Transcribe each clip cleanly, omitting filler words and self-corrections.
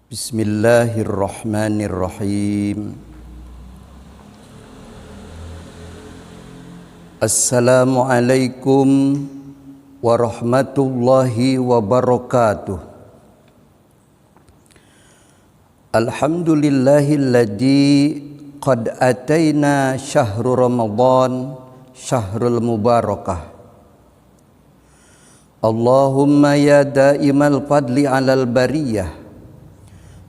Bismillahirrahmanirrahim. Assalamualaikum warahmatullahi wabarakatuh. Alhamdulillahilladzi qad ataina syahrul Ramadan syahrul mubarakah. Allahumma ya daimal fadli alal bariyah,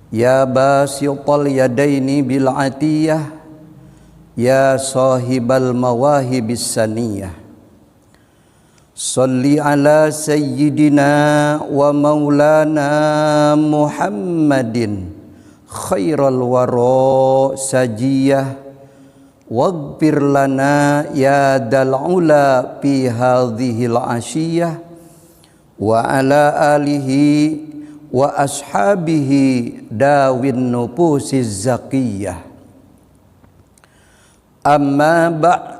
ya basital yadaini bil atiyah, ya sahibal mawahibis saniyah. Salli ala sayyidina wa maulana Muhammadin khairal wara sajiyah, waghfir lana ya dal ula fi hadhil ashiyah, wa ala alihi wa ashabihi dawin nufusiz zakiyah. Amma ba'd.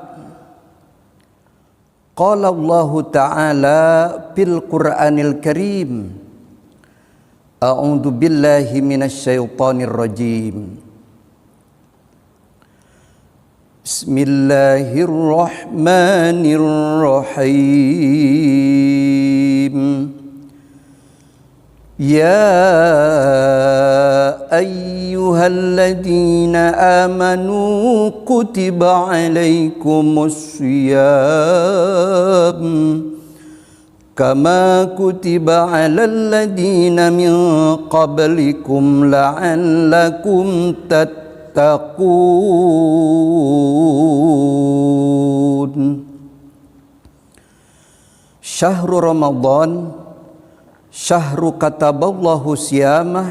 Qala Allah Ta'ala fil Qur'anil Karim, a'udzu billahi minasy syaithanir rajim. Bismillahirrahmanirrahim. Ya ayyuhalladzina amanu kutiba alaikumus syiyam kama kutiba alal ladzina min qablikum la'allakum tattaqun. Syahrul Ramadan syahru kataballahu siyamah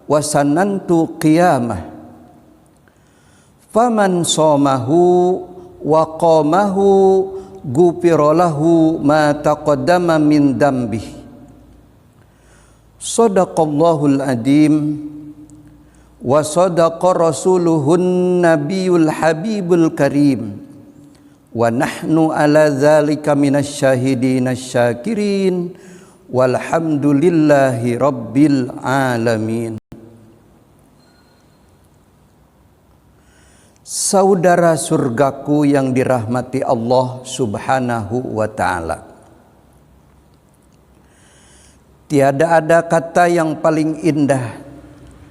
wa sanantu qiyamah. Faman somahu wa qamahu ghufira lahu ma taqaddama min dambih. Shadaqallahul adim wa sadaqa rasuluhun nabiyul habibul karim, wa nahnu ala dzalika minasy syahidin asy-syakirin. Walhamdulillahi rabbil alamin. Saudara surgaku yang dirahmati Allah subhanahu wa ta'ala, tiada ada kata yang paling indah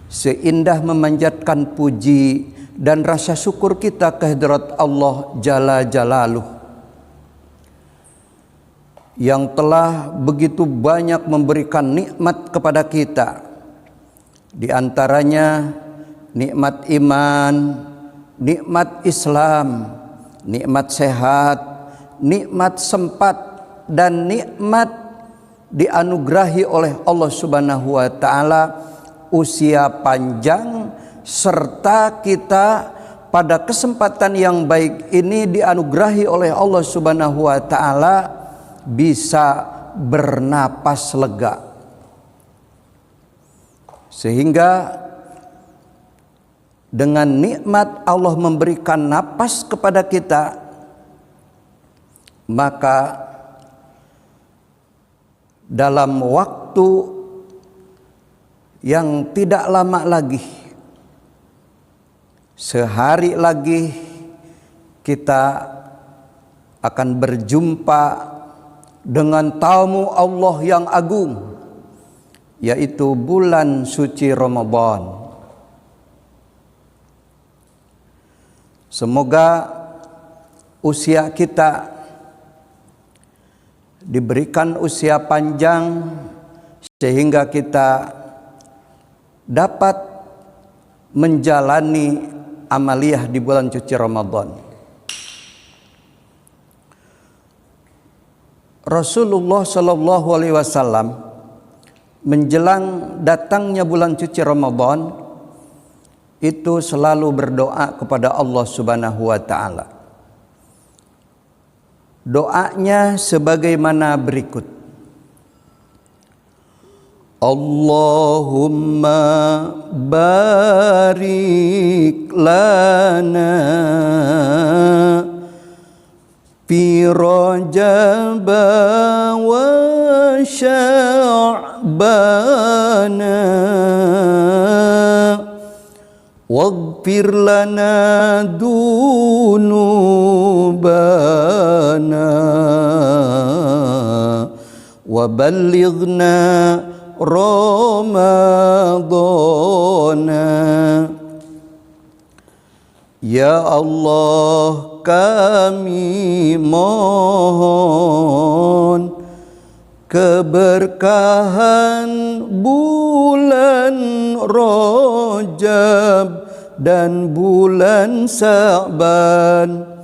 seindah memanjatkan puji dan rasa syukur kita kehadrat Allah Jalla Jalaluh, yang telah begitu banyak memberikan nikmat kepada kita. Di antaranya nikmat iman, nikmat Islam, nikmat sehat, nikmat sempat, dan nikmat dianugerahi oleh Allah Subhanahu wa taala usia panjang, serta kita pada kesempatan yang baik ini dianugerahi oleh Allah Subhanahu wa taala bisa bernapas lega, sehingga dengan nikmat Allah memberikan napas kepada kita, maka dalam waktu yang tidak lama lagi, sehari lagi, kita akan berjumpa dengan tamu Allah yang agung, yaitu bulan suci Ramadan. Semoga usia kita diberikan usia panjang sehingga kita dapat menjalani amaliyah di bulan suci Ramadan. Rasulullah Shallallahu Alaihi Wasallam menjelang datangnya bulan suci Ramadan itu selalu berdoa kepada Allah Subhanahu wa taala. Doanya sebagaimana berikut. Allahumma barik lana fi Rajab wa Sya'ban waghfir lana dunubana wa ballighna Ramadana. Ya Allah, kami mohon keberkahan bulan Rajab dan bulan Sya'ban.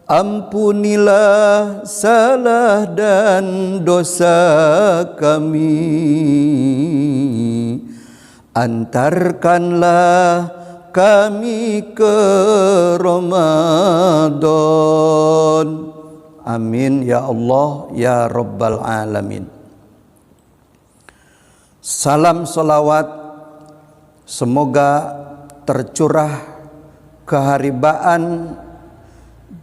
Ampunilah salah dan dosa kami, antarkanlah kami ke Ramadan. Amin ya Allah ya Rabbal Alamin. Salam salawat semoga tercurah keharibaan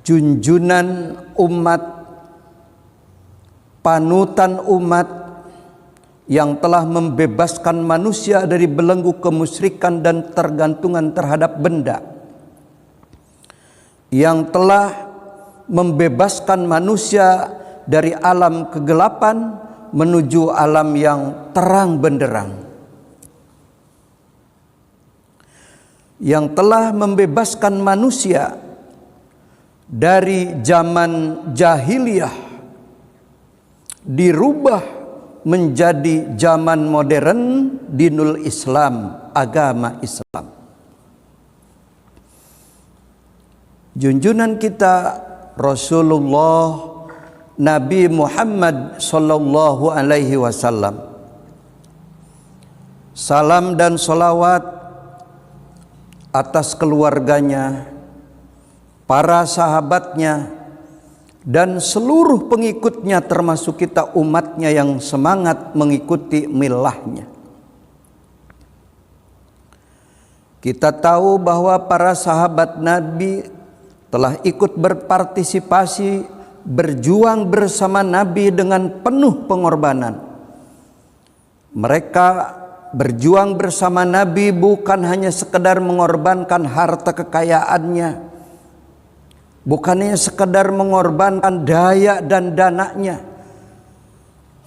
junjunan umat, panutan umat yang telah membebaskan manusia dari belenggu kemusyrikan dan tergantungan terhadap benda, yang telah membebaskan manusia dari alam kegelapan menuju alam yang terang benderang, yang telah membebaskan manusia dari zaman jahiliyah dirubah menjadi zaman modern, dinul Islam, agama Islam. Junjunan kita Rasulullah Nabi Muhammad sallallahu alaihi wasallam, salam dan salawat atas keluarganya, para sahabatnya, dan seluruh pengikutnya termasuk kita umatnya yang semangat mengikuti milahnya. Kita tahu bahwa para sahabat Nabi telah ikut berpartisipasi, berjuang bersama Nabi dengan penuh pengorbanan. Mereka berjuang bersama Nabi bukan hanya sekedar mengorbankan harta kekayaannya, bukannya sekedar mengorbankan daya dan dananya,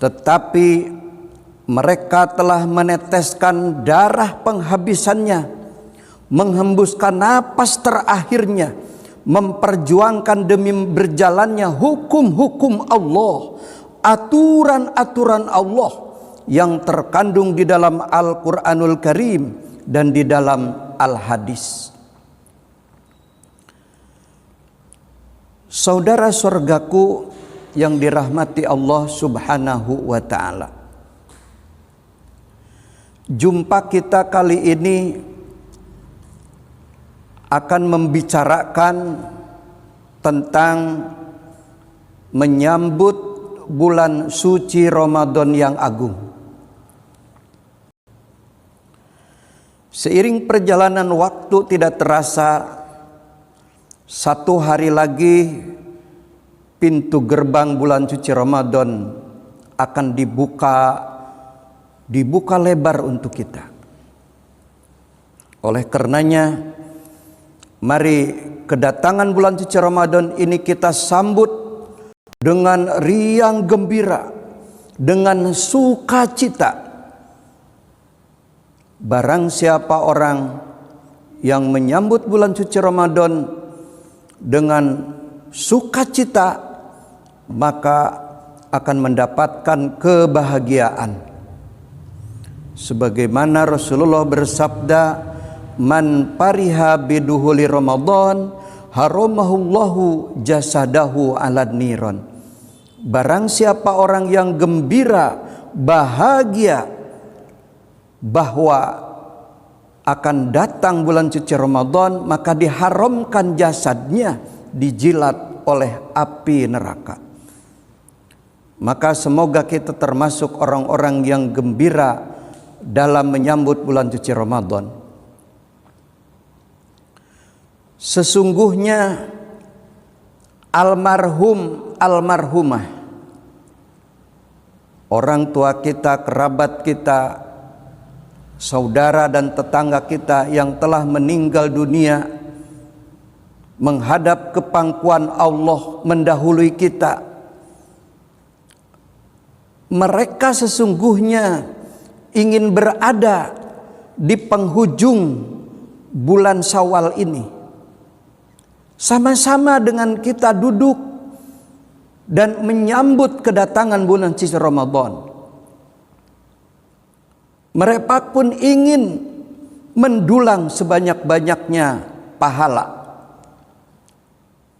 tetapi mereka telah meneteskan darah penghabisannya, menghembuskan napas terakhirnya, memperjuangkan demi berjalannya hukum-hukum Allah, aturan-aturan Allah yang terkandung di dalam Al-Quranul Karim dan di dalam Al-Hadis. Saudara surgaku yang dirahmati Allah subhanahu wa ta'ala, jumpa kita kali ini akan membicarakan tentang menyambut bulan suci Ramadan yang agung. Seiring perjalanan waktu tidak terasa, satu hari lagi pintu gerbang bulan suci Ramadan akan dibuka lebar untuk kita. Oleh karenanya, mari kedatangan bulan suci Ramadan ini kita sambut dengan riang gembira, dengan sukacita. Barang siapa orang yang menyambut bulan suci Ramadan dengan sukacita, maka akan mendapatkan kebahagiaan. Sebagaimana Rasulullah bersabda, man pariha biduhuli Ramadan haramahullahu jasadahu alad niron. Barang siapa orang yang gembira, bahagia bahwa akan datang bulan suci Ramadan, maka diharamkan jasadnya dijilat oleh api neraka. Maka semoga kita termasuk orang-orang yang gembira dalam menyambut bulan suci Ramadan. Sesungguhnya almarhum, almarhumah, orang tua kita, kerabat kita, saudara dan tetangga kita yang telah meninggal dunia menghadap ke pangkuan Allah mendahului kita. Mereka sesungguhnya ingin berada di penghujung bulan Syawal ini, sama-sama dengan kita duduk dan menyambut kedatangan bulan suci Ramadan. Mereka pun ingin mendulang sebanyak-banyaknya pahala.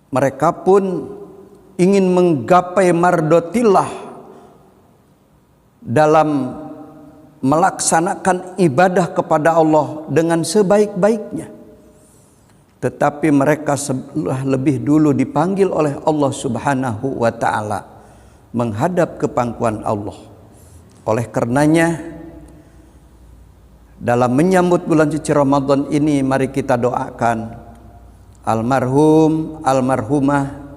Mereka pun ingin menggapai mardotillah dalam melaksanakan ibadah kepada Allah dengan sebaik-baiknya. Tetapi mereka lebih dulu dipanggil oleh Allah Subhanahu wa ta'ala menghadap ke pangkuan Allah. Oleh karenanya, dalam menyambut bulan suci Ramadan ini, mari kita doakan almarhum, almarhumah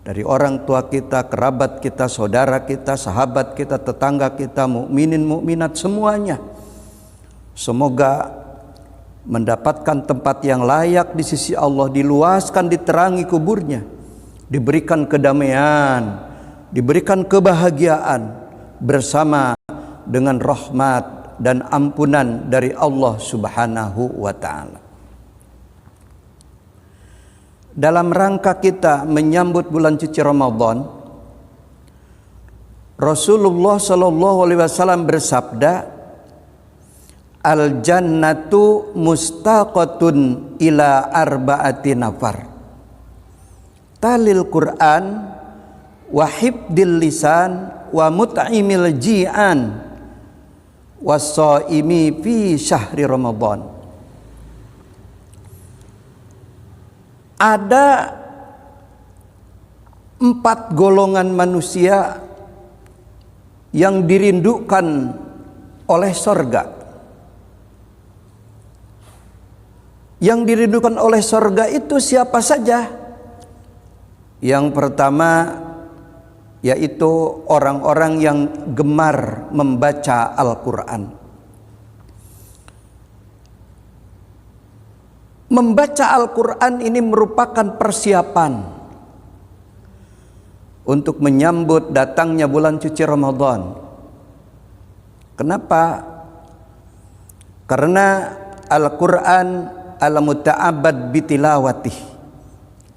dari orang tua kita, kerabat kita, saudara kita, sahabat kita, tetangga kita, mukminin mukminat semuanya. Semoga mendapatkan tempat yang layak di sisi Allah, diluaskan, diterangi kuburnya, diberikan kedamaian, diberikan kebahagiaan bersama dengan rahmat dan ampunan dari Allah Subhanahu wa ta'ala. Dalam rangka kita menyambut bulan suci Ramadan, Rasulullah sallallahu alaihi wasallam bersabda, al jannatu mustaqatun ila arba'ati nafar, talil Quran wa hibdil lisan wa mut'imil ji'an was-shaimi fi syahri Ramadan. Ada 4 golongan manusia yang dirindukan oleh sorga. Yang dirindukan oleh sorga itu siapa saja? Yang pertama yaitu orang-orang yang gemar membaca Al-Quran. Membaca Al-Quran ini merupakan persiapan untuk menyambut datangnya bulan suci Ramadan. Kenapa? Karena Al-Quran al-muta'abbad bitilawatih.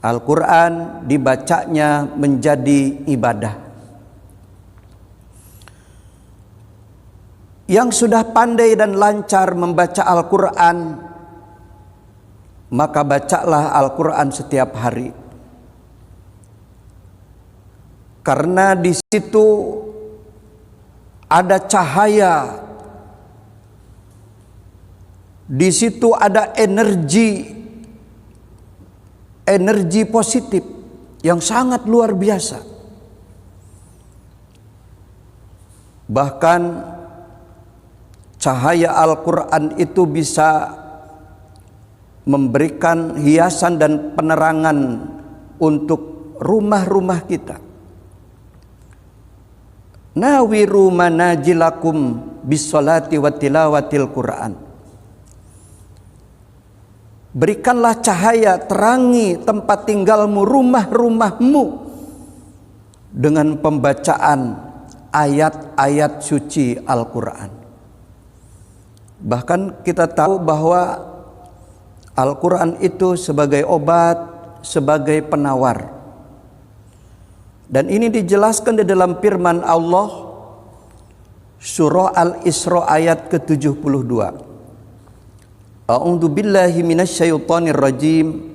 Al-Quran dibacanya menjadi ibadah. Yang sudah pandai dan lancar membaca Al-Quran, maka bacalah Al-Quran setiap hari. Karena di situ ada cahaya, di situ ada energi positif yang sangat luar biasa. Bahkan cahaya Al-Quran itu bisa memberikan hiasan dan penerangan untuk rumah-rumah kita. Nawiru manajilakum bisolati wa tilawatil Quran. Berikanlah cahaya, terangi tempat tinggalmu, rumah-rumahmu dengan pembacaan ayat-ayat suci Al-Quran. Bahkan kita tahu bahwa Al-Quran itu sebagai obat, sebagai penawar. Dan ini dijelaskan di dalam firman Allah surah Al-Isra ayat ke-72. A'udzu billahi minasyaitonir rajim.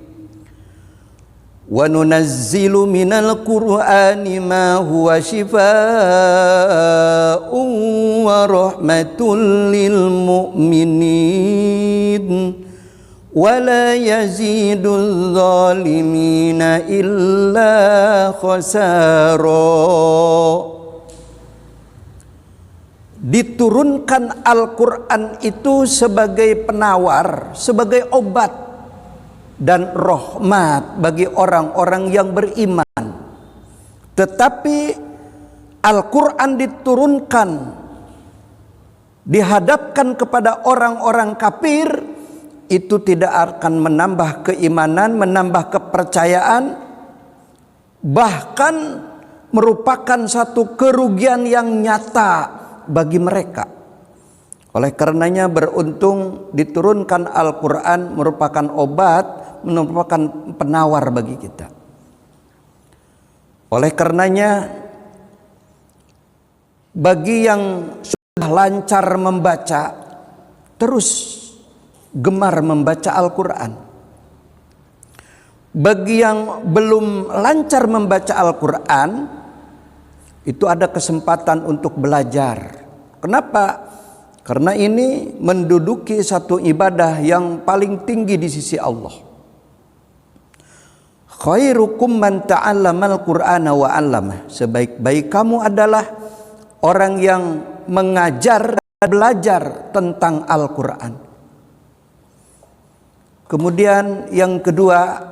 Wa nunazzilu minal Qur'ani ma huwa shifaa'un wa rahmatul lil mu'minin wa la yazidul zalimina illa khasara. Diturunkan Al-Quran itu sebagai penawar, sebagai obat dan rahmat bagi orang-orang yang beriman. Tetapi Al-Quran diturunkan, dihadapkan kepada orang-orang kafir, itu tidak akan menambah keimanan, menambah kepercayaan, bahkan merupakan satu kerugian yang nyata bagi mereka. Oleh karenanya beruntung diturunkan Al-Quran merupakan obat, merupakan penawar bagi kita. Oleh karenanya bagi yang sudah lancar membaca, terus gemar membaca Al-Quran. Bagi yang belum lancar membaca Al-Quran, itu ada kesempatan untuk belajar. Kenapa? Karena ini menduduki satu ibadah yang paling tinggi di sisi Allah. Khairukum man ta'allamal Qur'ana wa 'allama. Sebaik-baik kamu adalah orang yang mengajar dan belajar tentang Al-Quran. Kemudian yang kedua,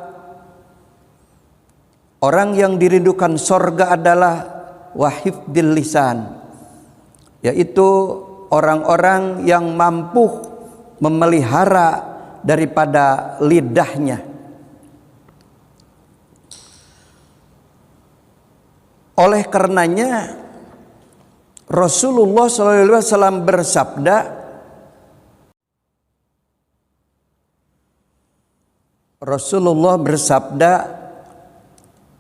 orang yang dirindukan sorga adalah wahifdil lisan, yaitu orang-orang yang mampu memelihara daripada lidahnya. Oleh karenanya Rasulullah SAW bersabda,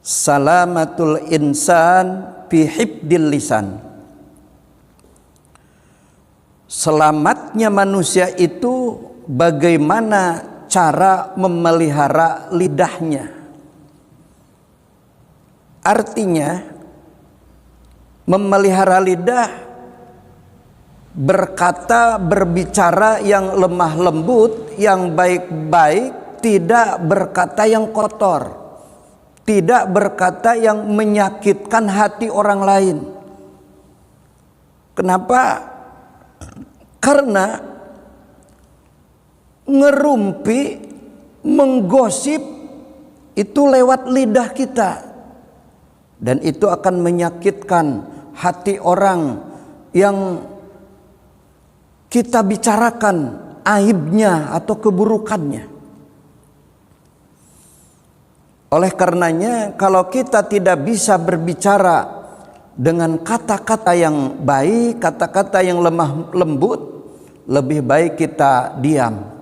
salamatul insan fi hifdil lisan. Selamatnya manusia itu bagaimana cara memelihara lidahnya. Artinya memelihara lidah, berkata, berbicara yang lemah lembut, yang baik-baik, tidak berkata yang kotor, tidak berkata yang menyakitkan hati orang lain. Kenapa? Karena ngerumpi, menggosip itu lewat lidah kita, dan itu akan menyakitkan hati orang yang kita bicarakan aibnya atau keburukannya. Oleh karenanya, kalau kita tidak bisa berbicara dengan kata-kata yang baik, kata-kata yang lemah lembut, lebih baik kita diam.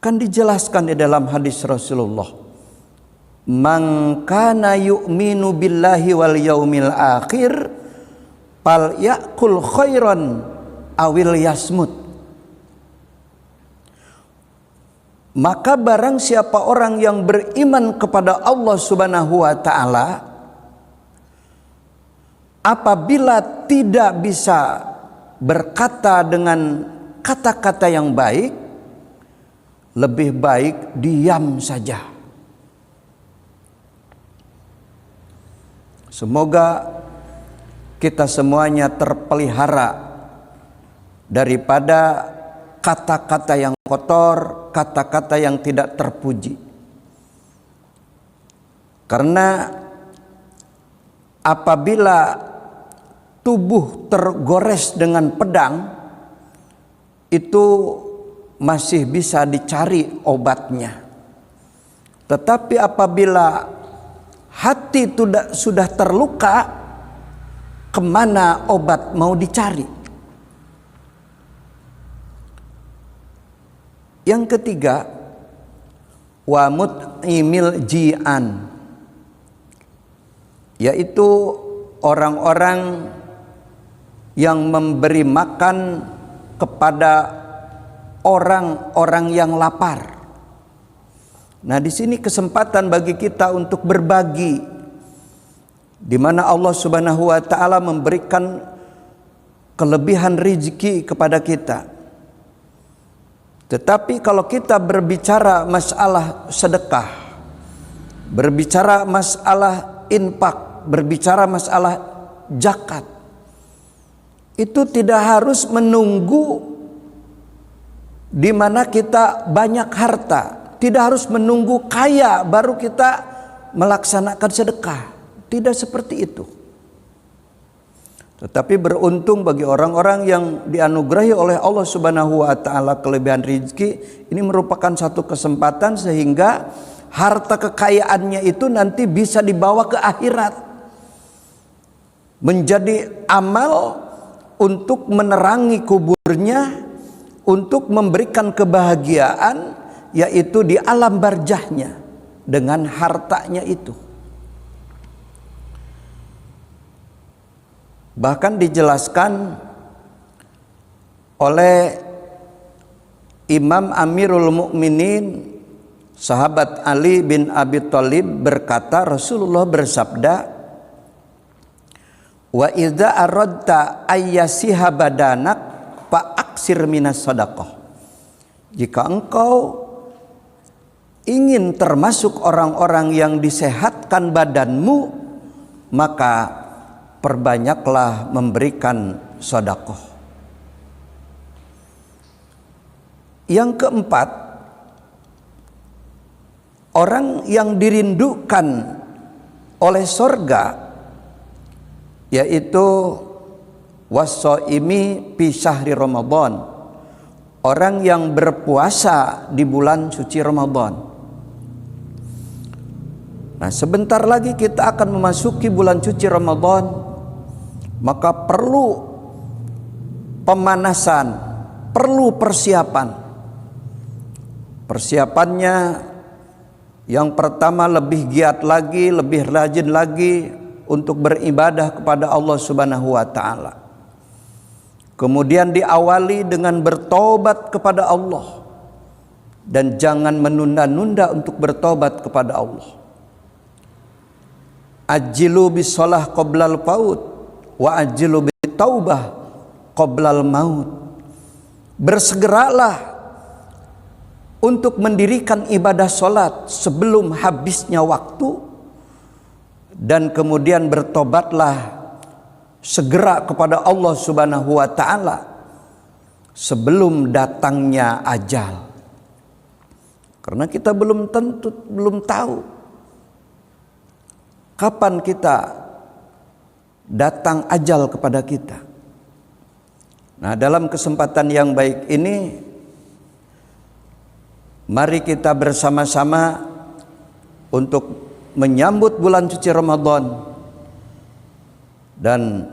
Kan dijelaskan di dalam hadis Rasulullah, man kana yu'minu billahi wal yaumil akhir fal ya'kul khairan awil yasmut. Maka barang siapa orang yang beriman kepada Allah Subhanahu wa ta'ala, apabila tidak bisa berkata dengan kata-kata yang baik, lebih baik diam saja. Semoga kita semuanya terpelihara daripada kata-kata yang kotor, kata-kata yang tidak terpuji. Karena apabila tubuh tergores dengan pedang, itu masih bisa dicari obatnya. Tetapi apabila hati sudah terluka, kemana obat mau dicari? Yang ketiga, wa mut'imil ji'an, yaitu orang-orang yang memberi makan kepada orang-orang yang lapar. Nah, di sini kesempatan bagi kita untuk berbagi, di mana Allah Subhanahu wa ta'ala memberikan kelebihan rezeki kepada kita. Tetapi kalau kita berbicara masalah sedekah, berbicara masalah infak, berbicara masalah zakat, itu tidak harus menunggu di mana kita banyak harta. Tidak harus menunggu kaya baru kita melaksanakan sedekah. Tidak seperti itu. Tetapi beruntung bagi orang-orang yang dianugerahi oleh Allah Subhanahu wa taala kelebihan rezeki, ini merupakan satu kesempatan sehingga harta kekayaannya itu nanti bisa dibawa ke akhirat. Menjadi amal untuk menerangi kuburnya, untuk memberikan kebahagiaan, yaitu di alam barzahnya dengan hartanya itu. Bahkan dijelaskan oleh Imam Amirul Mukminin sahabat Ali bin Abi Thalib berkata, Rasulullah bersabda, wa idza aradta ayyasiha badanak fa aksir minas sadaqah. Jika engkau ingin termasuk orang-orang yang disehatkan badanmu, maka perbanyaklah memberikan sedekah. Yang keempat, orang yang dirindukan oleh sorga, yaitu wassaimi fi syahri Ramadan, orang yang berpuasa di bulan suci Ramadan. Nah, sebentar lagi kita akan memasuki bulan suci Ramadan. Maka perlu pemanasan, perlu persiapan. Persiapannya yang pertama lebih giat lagi, lebih rajin lagi untuk beribadah kepada Allah Subhanahu wa taala. Kemudian diawali dengan bertobat kepada Allah dan jangan menunda-nunda untuk bertobat kepada Allah. Ajilu bis shalah qoblal paut wa ajilu bit taubah qoblal maut. Bersegeralah untuk mendirikan ibadah salat sebelum habisnya waktu, dan kemudian bertobatlah segera kepada Allah Subhanahu wa taala sebelum datangnya ajal. Karena kita belum tahu kapan kita datang ajal kepada kita. Nah, dalam kesempatan yang baik ini, mari kita bersama-sama untuk menyambut bulan suci Ramadan. Dan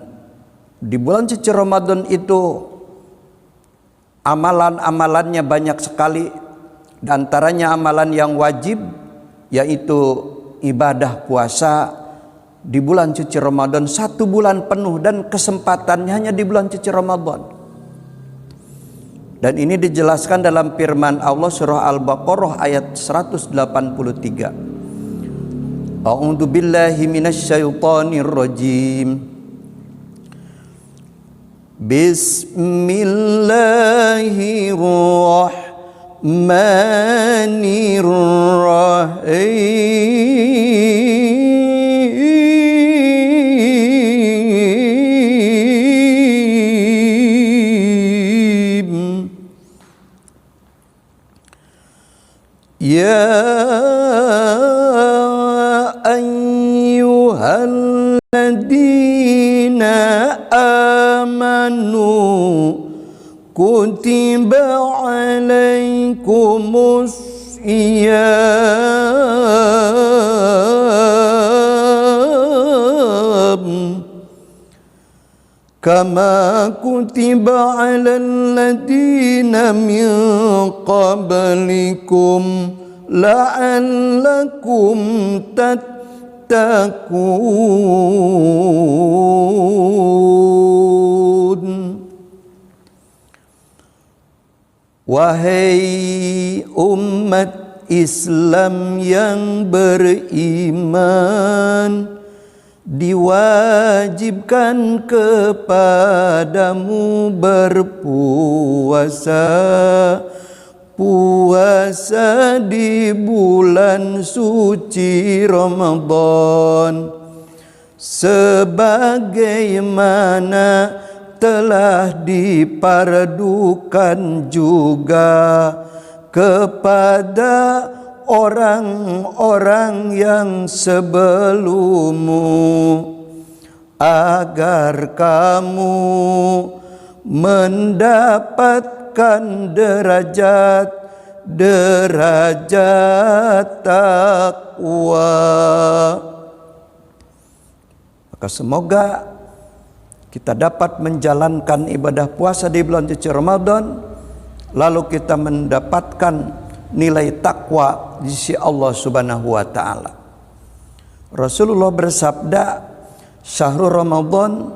di bulan suci Ramadan itu amalan-amalannya banyak sekali. Di antaranya amalan yang wajib, yaitu ibadah puasa di bulan suci Ramadan 1 bulan penuh, dan kesempatannya hanya di bulan suci Ramadan. Dan ini dijelaskan dalam firman Allah surah Al-Baqarah ayat 183. A'udzu billahi minasyaitonir rajim. Bismillahirrahmanirrahim. Ya ayyuhalladzina amanu kutiba alaikumus siyam kama kutiba alal ladzina min qablikum la'allakum tattaqun. Wahai umat Islam yang beriman, diwajibkan kepadamu berpuasa di bulan suci Ramadan, sebagaimana telah dipardukan juga kepada orang-orang yang sebelummu, agar kamu mendapatkan derajat takwa. Maka semoga kita dapat menjalankan ibadah puasa di bulan suci Ramadan, lalu kita mendapatkan nilai takwa di sisi Allah Subhanahu wa taala. Rasulullah bersabda, "Syahrul Ramadan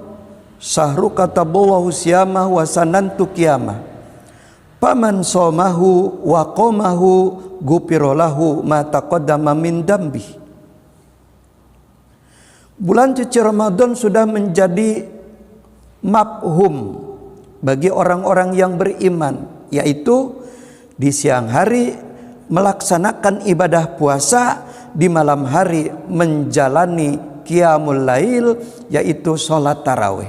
syahru kataballahu siyamahu wa sanantu qiyamah. Faman shamahu wa qamahu ghufira lahu ma taqaddama min dambi." Bulan suci Ramadan sudah menjadi mafhum bagi orang-orang yang beriman, yaitu di siang hari melaksanakan ibadah puasa, di malam hari menjalani qiyamul lail, yaitu sholat tarawih.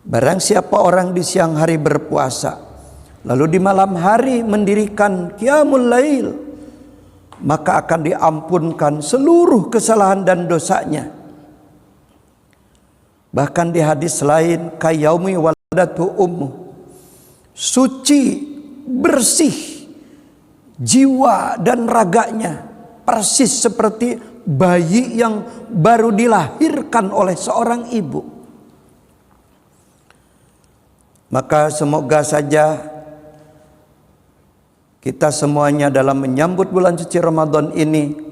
Barang siapa orang di siang hari berpuasa, lalu di malam hari mendirikan qiyamul lail, maka akan diampunkan seluruh kesalahan dan dosanya. Bahkan di hadis lain, kayaumi waladatu ummu, suci, bersih jiwa dan raganya, persis seperti bayi yang baru dilahirkan oleh seorang ibu. Maka semoga saja kita semuanya dalam menyambut bulan suci Ramadan ini,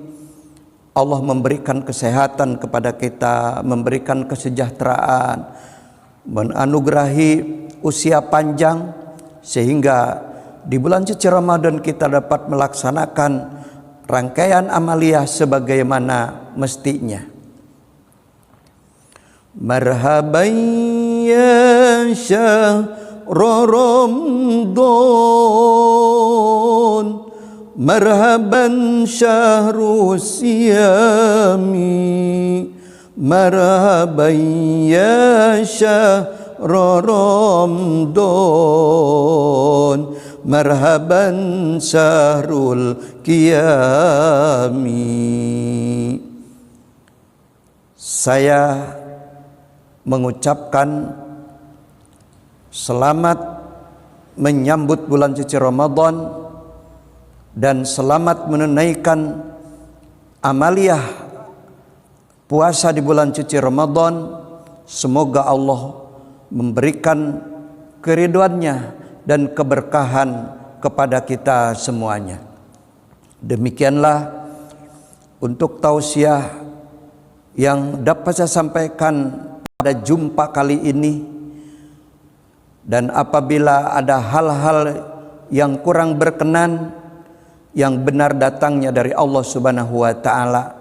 Allah memberikan kesehatan kepada kita, memberikan kesejahteraan, menganugerahi usia panjang, sehingga di bulan suci Ramadan kita dapat melaksanakan rangkaian amaliyah sebagaimana mestinya. Marhaban ya syahrul Ramadan, marhaban syahru siyami, marhaban ya syahrul Ramadan, marhaban syahrul qiyami. Saya mengucapkan selamat menyambut bulan suci Ramadan dan selamat menunaikan amaliyah puasa di bulan suci Ramadan. Semoga Allah memberikan keridhoannya dan keberkahan kepada kita semuanya. Demikianlah untuk tausiah yang dapat saya sampaikan pada jumpa kali ini. Dan apabila ada hal-hal yang kurang berkenan, yang benar datangnya dari Allah Subhanahu wa taala,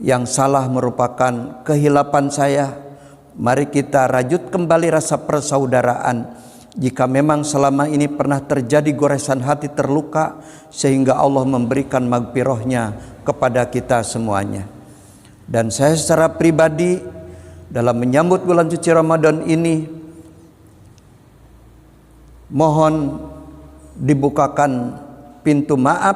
yang salah merupakan kehilapan saya, mari kita rajut kembali rasa persaudaraan. Jika memang selama ini pernah terjadi goresan hati terluka, sehingga Allah memberikan magfirahnya kepada kita semuanya. Dan saya secara pribadi dalam menyambut bulan suci Ramadan ini, mohon dibukakan pintu maaf,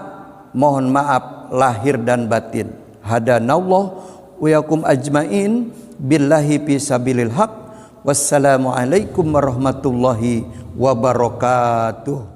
mohon maaf lahir dan batin. Hadanallah wa yakum ajmain billahi fi sabilil haq. Wassalamualaikum warahmatullahi wabarakatuh.